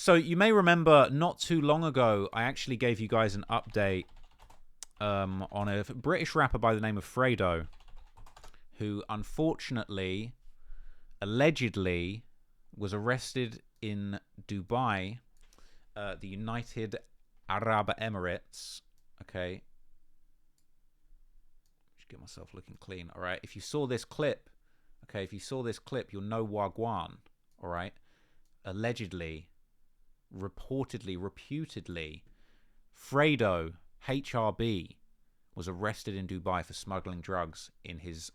So you may remember not too long ago, I actually gave you guys an update on a British rapper by the name of Fredo, who unfortunately, allegedly, was arrested in Dubai, the United Arab Emirates. Okay. Just get myself looking clean. All right. If you saw this clip, you'll know Wagwan. All right. Allegedly, reportedly, reputedly, Fredo, HRB, was arrested in Dubai for smuggling drugs in his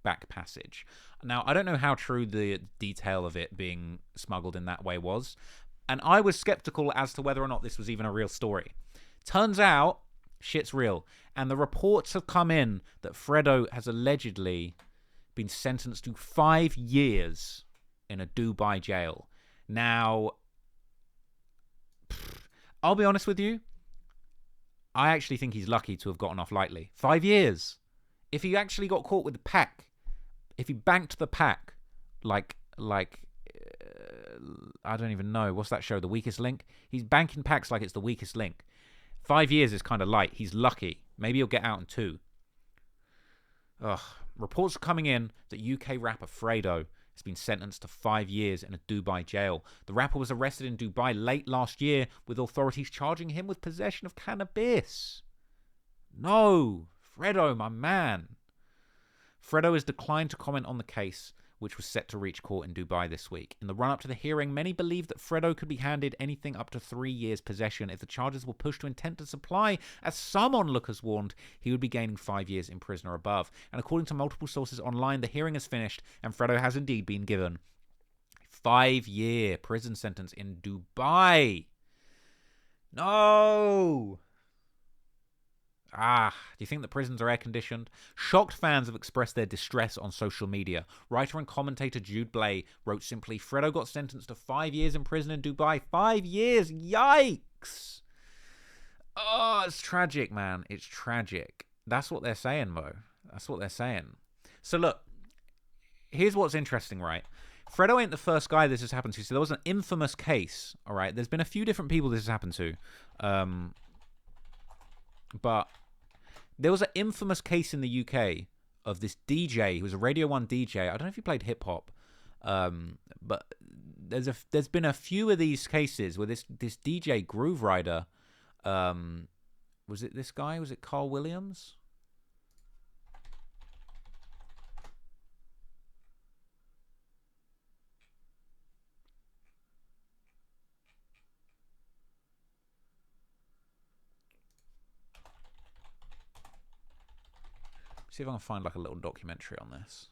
back passage. Now, I don't know how true the detail of it being smuggled in that way was, and I was skeptical as to whether or not this was even a real story. Turns out, shit's real, and the reports have come in that Fredo has allegedly been sentenced to 5 years in a Dubai jail. Now, I'll be honest with you, I actually think he's lucky to have gotten off lightly. 5 years. If he actually got caught with the pack, if he banked the pack, like I don't even know, what's that show, The Weakest Link? He's banking packs like it's The Weakest Link. 5 years is kind of light. He's lucky. Maybe he'll get out in 2. Ugh. Reports are coming in that UK rapper Fredo has been sentenced to 5 years in a Dubai jail. The rapper was arrested in Dubai late last year, with authorities charging him with possession of cannabis. No, Fredo, my man. Fredo has declined to comment on the case, which was set to reach court in Dubai this week. In the run-up to the hearing, many believed that Fredo could be handed anything up to 3 years possession if the charges were pushed to intent to supply. As some onlookers warned, he would be gaining 5 years in prison or above. And according to multiple sources online, the hearing is finished, and Fredo has indeed been given a 5-year prison sentence in Dubai. No! Do you think the prisons are air-conditioned? Shocked fans have expressed their distress on social media. Writer and commentator Jude Blay wrote simply, Fredo got sentenced to 5 years in prison in Dubai. 5 years! Yikes! Oh, it's tragic, man. It's tragic. That's what they're saying, Mo. That's what they're saying. So look, here's what's interesting, right? Fredo ain't the first guy this has happened to. So there was an infamous case, all right? There's been a few different people this has happened to. But there was an infamous case in the UK of this DJ who was a Radio 1 DJ. I don't know if he played hip-hop, but there's been a few of these cases where this DJ Groove Rider, was it this guy? Was it Carl Williams? See if I can find like a little documentary on this.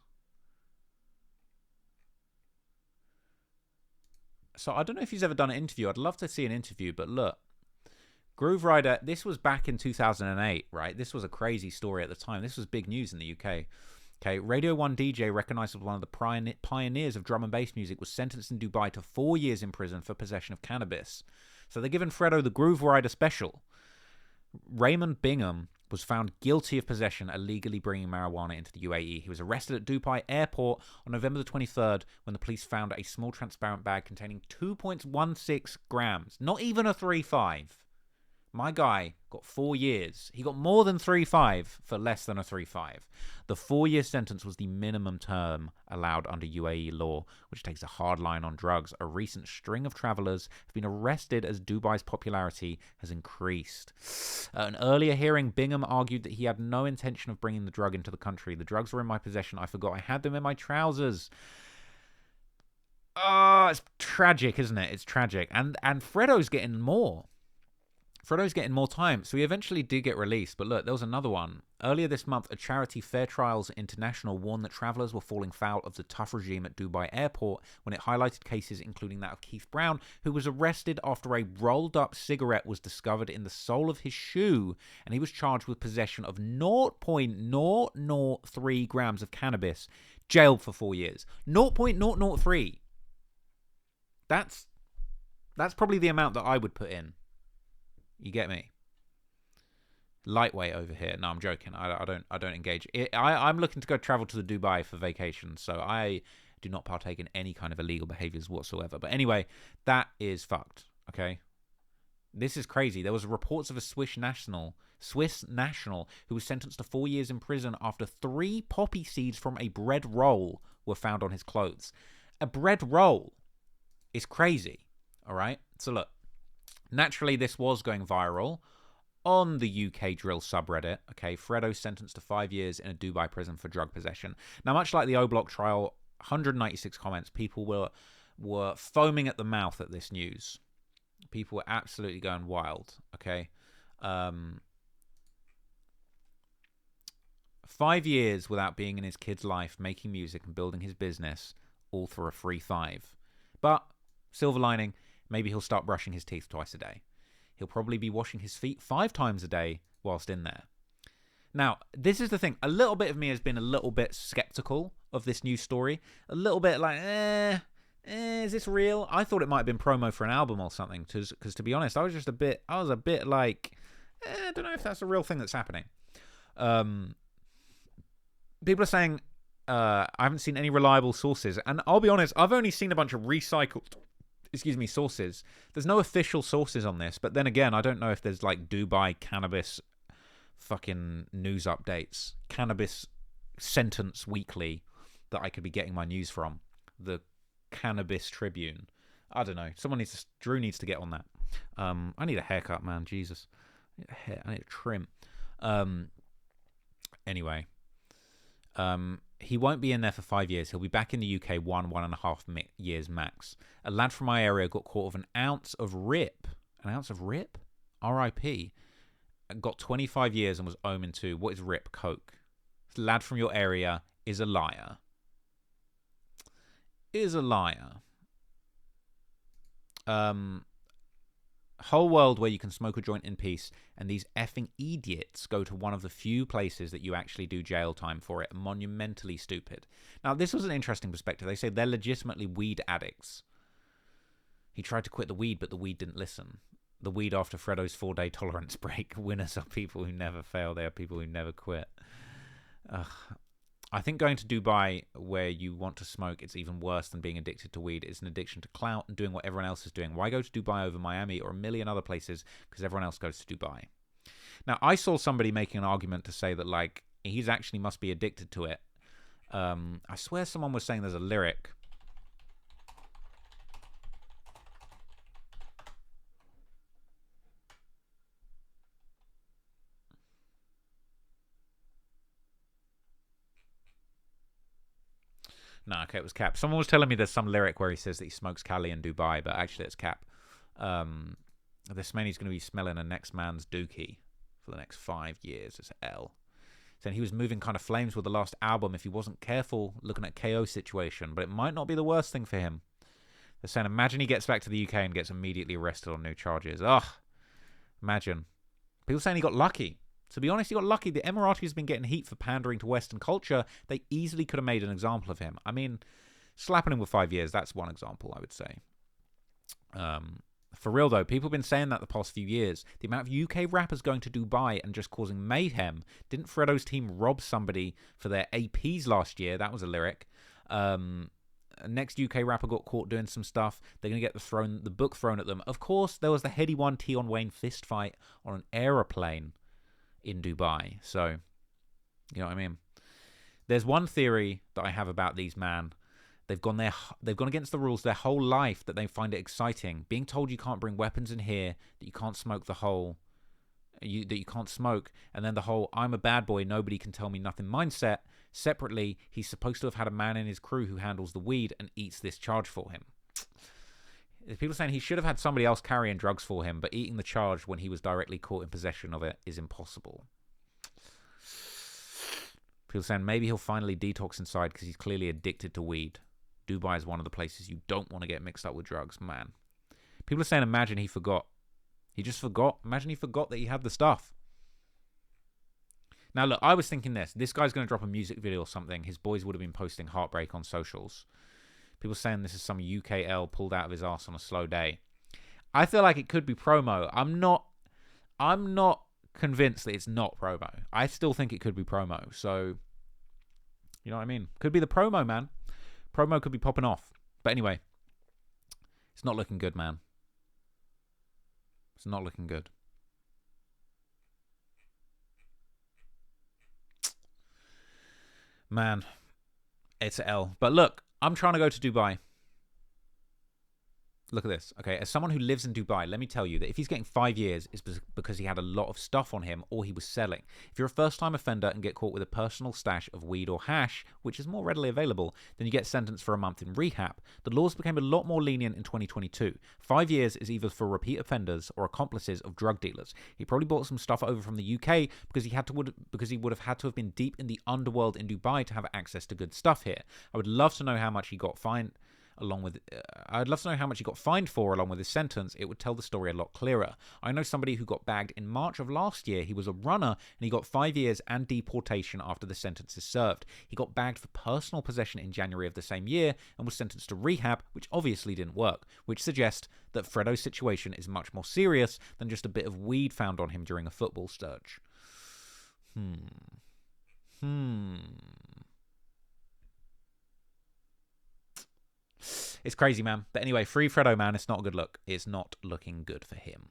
So I don't know if he's ever done an interview. I'd love to see an interview, but look, Groove Rider, this was back in 2008, right? This was a crazy story at the time. This was big news in the UK. Okay, Radio 1 DJ, recognized as one of the pioneers of drum and bass music, was sentenced in Dubai to 4 years in prison for possession of cannabis. So they're giving Fredo the Groove Rider special. Raymond Bingham was found guilty of possession, illegally bringing marijuana into the UAE. He was arrested at Dubai Airport on November the 23rd when the police found a small transparent bag containing 2.16 grams. Not even a 3.5. My guy got 4 years. He got more than 3.5 for less than a 3.5. The 4-year sentence was the minimum term allowed under UAE law, which takes a hard line on drugs. A recent string of travelers have been arrested as Dubai's popularity has increased. An earlier hearing, Bingham argued that he had no intention of bringing the drug into the country. The drugs were in my possession. I forgot I had them in my trousers. Oh, it's tragic, isn't it? It's tragic. And Fredo's getting more. Fredo's getting more time, so he eventually did get released. But look, there was another one. Earlier this month, a charity, Fair Trials International, warned that travellers were falling foul of the tough regime at Dubai Airport when it highlighted cases including that of Keith Brown, who was arrested after a rolled-up cigarette was discovered in the sole of his shoe, and he was charged with possession of 0.003 grams of cannabis, jailed for 4 years. 0.003. That's probably the amount that I would put in. You get me? Lightweight over here. No, I'm joking. I don't engage. I'm looking to go travel to the Dubai for vacation, so I do not partake in any kind of illegal behaviors whatsoever. But anyway, that is fucked. Okay. This is crazy. There was reports of a Swiss national who was sentenced to 4 years in prison after 3 poppy seeds from a bread roll were found on his clothes. A bread roll is crazy. All right. So look, naturally this was going viral on the UK drill subreddit. Okay. Fredo sentenced to 5 years in a Dubai prison for drug possession. Now, much like the O Block trial, 196 comments. People were foaming at the mouth at this news. People were absolutely going wild. Okay. 5 years without being in his kid's life, making music and building his business, all for a free 5. But, silver lining, maybe he'll start brushing his teeth twice a day. He'll probably be washing his feet 5 times a day whilst in there. Now, this is the thing. A little bit of me has been a little bit skeptical of this news story. A little bit like, is this real? I thought it might have been promo for an album or something. Because to be honest, I was a bit like, I don't know if that's a real thing that's happening. People are saying, I haven't seen any reliable sources. And I'll be honest, I've only seen a bunch of recycled, sources. There's no official sources on this. But then again, I don't know if there's like Dubai cannabis fucking news updates, cannabis sentence weekly that I could be getting my news from. The Cannabis Tribune. I don't know. Drew needs to get on that. I need a haircut, man. Jesus. I need a trim. Anyway. He won't be in there for 5 years. He'll be back in the UK 1.5 years max. A lad from my area got caught with an ounce of rip. An ounce of rip? R.I.P. Got 25 years and was omen to. What is rip? Coke. This lad from your area is a liar. Whole world where you can smoke a joint in peace, and these effing idiots go to one of the few places that you actually do jail time for it. Monumentally stupid. Now, this was an interesting perspective. They say they're legitimately weed addicts. He tried to quit the weed, but the weed didn't listen. The weed after Fredo's 4-day tolerance break. Winners are people who never fail. They are people who never quit. I think going to Dubai where you want to smoke, it's even worse than being addicted to weed. It's an addiction to clout and doing what everyone else is doing. Why go to Dubai over Miami or a million other places? Because everyone else goes to Dubai. Now, I saw somebody making an argument to say that, like, he's actually must be addicted to it. I swear someone was saying there's a lyric. No, okay, it was Cap. Someone was telling me there's some lyric where he says that he smokes Cali in Dubai, but actually it's Cap. This man is going to be smelling a next man's dookie for the next 5 years. It's L. Saying he was moving kind of flames with the last album if he wasn't careful looking at KO situation, but it might not be the worst thing for him. They're saying, imagine he gets back to the UK and gets immediately arrested on new charges. Ugh. Imagine. People saying he got lucky. To be honest, he got lucky. The Emirati has been getting heat for pandering to Western culture. They easily could have made an example of him. I mean, slapping him with 5 years, that's one example, I would say. For real, though, people have been saying that the past few years. The amount of UK rappers going to Dubai and just causing mayhem. Didn't Fredo's team rob somebody for their APs last year? That was a lyric. Next UK rapper got caught doing some stuff. They're going to get the book thrown at them. Of course, there was the heady one Tion Wayne fist fight on an aeroplane in Dubai. So, you know what I mean? There's one theory that I have about these man. They've gone against the rules their whole life that they find it exciting. Being told you can't bring weapons in here, that you can't smoke that you can't smoke, and then the whole I'm a bad boy, nobody can tell me nothing mindset. Separately, he's supposed to have had a man in his crew who handles the weed and eats this charge for him. People are saying he should have had somebody else carrying drugs for him, but eating the charge when he was directly caught in possession of it is impossible. People are saying maybe he'll finally detox inside because he's clearly addicted to weed. Dubai is one of the places you don't want to get mixed up with drugs, man. People are saying imagine he forgot. He just forgot. Imagine he forgot that he had the stuff. Now, look, I was thinking this guy's going to drop a music video or something. His boys would have been posting Heartbreak on socials. People saying this is some UKL pulled out of his ass on a slow day. I feel like it could be promo. I'm not convinced that it's not promo. I still think it could be promo. So, you know what I mean? Could be the promo, man. Promo could be popping off. But anyway, it's not looking good, man. It's not looking good. Man, it's an L. But look, I'm trying to go to Dubai. Look at this. Okay, as someone who lives in Dubai, let me tell you that if he's getting 5 years, it's because he had a lot of stuff on him or he was selling. If you're a first-time offender and get caught with a personal stash of weed or hash, which is more readily available, then you get sentenced for a month in rehab. The laws became a lot more lenient in 2022. 5 years is either for repeat offenders or accomplices of drug dealers. He probably bought some stuff over from the UK because he would have had to have been deep in the underworld in Dubai to have access to good stuff here. I would love to know how much he got fined. I'd love to know how much he got fined for along with his sentence. It would tell the story a lot clearer. I know somebody who got bagged in March of last year. He was a runner and he got 5 years and deportation after the sentence is served. He got bagged for personal possession in January of the same year and was sentenced to rehab, which obviously didn't work, which suggests that Fredo's situation is much more serious than just a bit of weed found on him during a football search. It's crazy, man. But anyway, free Fredo, man. It's not a good look. It's not looking good for him.